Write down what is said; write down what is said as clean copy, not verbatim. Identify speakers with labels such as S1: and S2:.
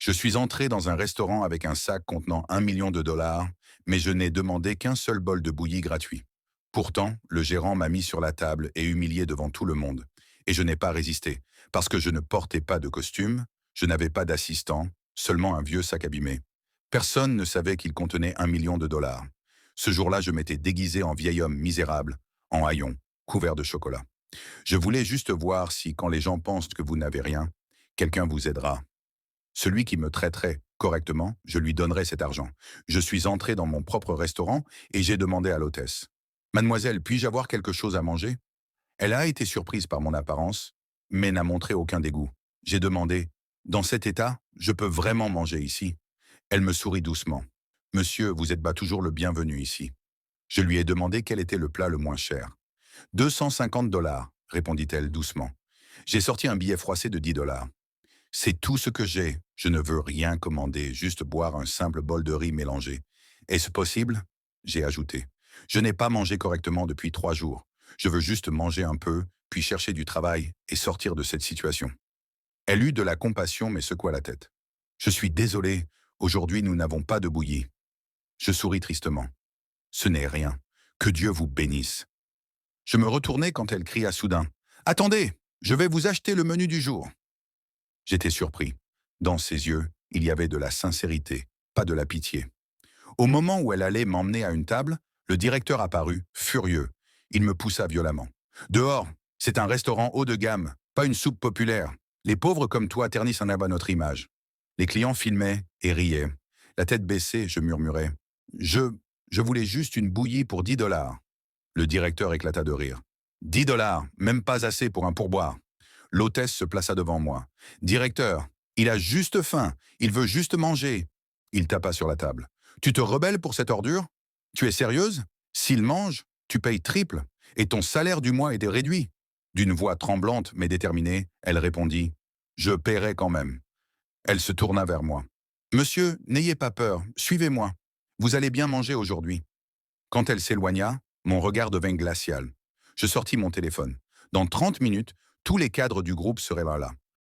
S1: Je suis entré dans un restaurant avec un sac contenant 1 million de dollars, mais je n'ai demandé qu'un seul bol de bouillie gratuit. Pourtant, le gérant m'a mis sur la table et humilié devant tout le monde. Et je n'ai pas résisté, parce que je ne portais pas de costume, je n'avais pas d'assistant, seulement un vieux sac abîmé. Personne ne savait qu'il contenait 1 million de dollars. Ce jour-là, je m'étais déguisé en vieil homme misérable, en haillons, couvert de chocolat. Je voulais juste voir si, quand les gens pensent que vous n'avez rien, quelqu'un vous aidera. Celui qui me traiterait correctement, je lui donnerai cet argent. Je suis entré dans mon propre restaurant et j'ai demandé à l'hôtesse. Mademoiselle, puis-je avoir quelque chose à manger? Elle a été surprise par mon apparence, mais n'a montré aucun dégoût. J'ai demandé, dans cet état, je peux vraiment manger ici? Elle me sourit doucement. Monsieur, vous êtes pas toujours le bienvenu ici. Je lui ai demandé quel était le plat le moins cher. 250 dollars, répondit-elle doucement. J'ai sorti un billet froissé de 10 dollars. C'est tout ce que j'ai. Je ne veux rien commander, juste boire un simple bol de riz mélangé. Est-ce possible? J'ai ajouté. Je n'ai pas mangé correctement depuis 3 jours. Je veux juste manger un peu, puis chercher du travail et sortir de cette situation. Elle eut de la compassion mais secoua la tête. Je suis désolé, aujourd'hui nous n'avons pas de bouillie. Je souris tristement. Ce n'est rien. Que Dieu vous bénisse. Je me retournai quand elle cria soudain. Attendez, je vais vous acheter le menu du jour. J'étais surpris. Dans ses yeux, il y avait de la sincérité, pas de la pitié. Au moment où elle allait m'emmener à une table, le directeur apparut, furieux. Il me poussa violemment. Dehors, c'est un restaurant haut de gamme, pas une soupe populaire. Les pauvres comme toi ternissent un abat notre image. Les clients filmaient et riaient. La tête baissée, je murmurais. Je, je voulais juste une bouillie pour 10 dollars. Le directeur éclata de rire. 10 dollars, même pas assez pour un pourboire. L'hôtesse se plaça devant moi. Directeur, il a juste faim, il veut juste manger. Il tapa sur la table. Tu te rebelles pour cette ordure? Tu es sérieuse? S'il mange, tu payes triple, et ton salaire du mois était réduit. D'une voix tremblante mais déterminée, elle répondit. Je paierai quand même. Elle se tourna vers moi. Monsieur, n'ayez pas peur, suivez-moi. Vous allez bien manger aujourd'hui. Quand elle s'éloigna, mon regard devint glacial. Je sortis mon téléphone. Dans 30 minutes, tous les cadres du groupe seraient là.